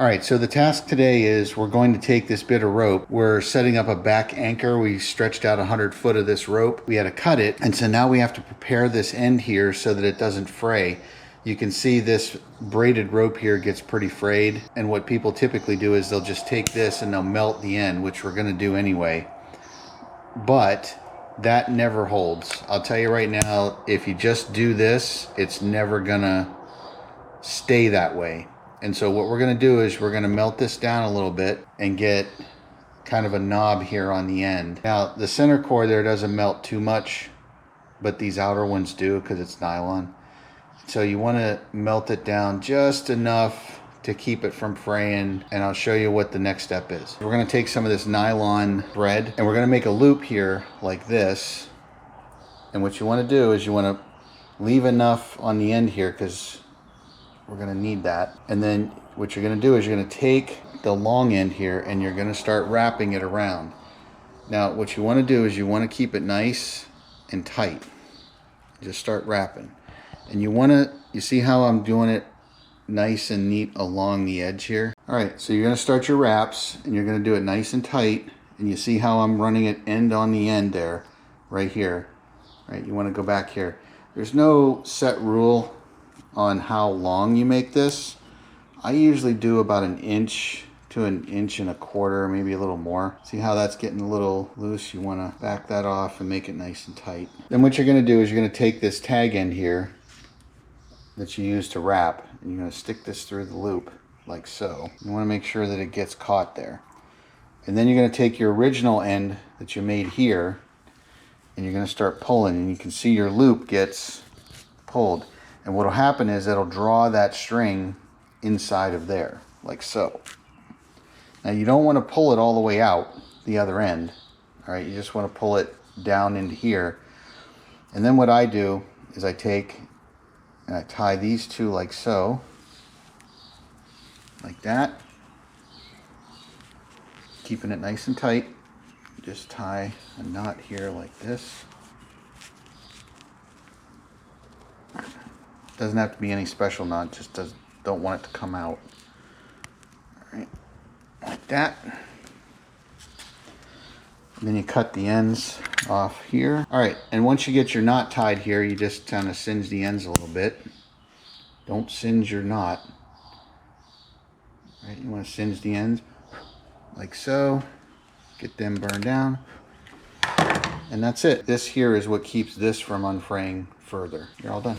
All right, so the task today is we're going to take this bit of rope. We're setting up a back anchor. We stretched out 100 foot of this rope. We had to cut it, and so now we have to prepare this end here so that it doesn't fray. You can see this braided rope here gets pretty frayed, and what people typically do is they'll just take this and they'll melt the end, which we're gonna do anyway. But that never holds. I'll tell you right now, if you just do this, it's never gonna stay that way. And so what we're going to do is we're going to melt this down a little bit and get kind of a knob here on the end. Now the center core there doesn't melt too much, but these outer ones do because it's nylon. So you want to melt it down just enough to keep it from fraying, and I'll show you what the next step is. We're going to take some of this nylon thread and we're going to make a loop here like this. And what you want to do is you want to leave enough on the end here because we're going to need that. And then what you're going to do is you're going to take the long end here and you're going to start wrapping it around. Now what you want to do is you want to keep it nice and tight. Just start wrapping. And you see how I'm doing it nice and neat along the edge here? All right, so you're going to start your wraps and you're going to do it nice and tight. And you see how I'm running it end on the end there, right here. Right, you want to go back here. There's no set rule on how long you make this. I usually do about 1 inch to 1.25 inches, maybe a little more. See how that's getting a little loose? You want to back that off and make it nice and tight. Then what you're going to do is you're going to take this tag end here that you use to wrap, and you're going to stick this through the loop like so. You want to make sure that it gets caught there. And then you're going to take your original end that you made here and you're going to start pulling, and you can see your loop gets pulled. And what will happen is it'll draw that string inside of there, like so. Now you don't want to pull it all the way out the other end. All right, you just want to pull it down into here. And then what I do is I take and I tie these two like so, like that. Keeping it nice and tight. Just tie a knot here like this. Doesn't have to be any special knot, just don't want it to come out. All right, like that. And then you cut the ends off here. All right, and once you get your knot tied here, you just kind of singe the ends a little bit. Don't singe your knot. All right, you want to singe the ends like so. Get them burned down. And that's it. This here is what keeps this from unfraying further. You're all done.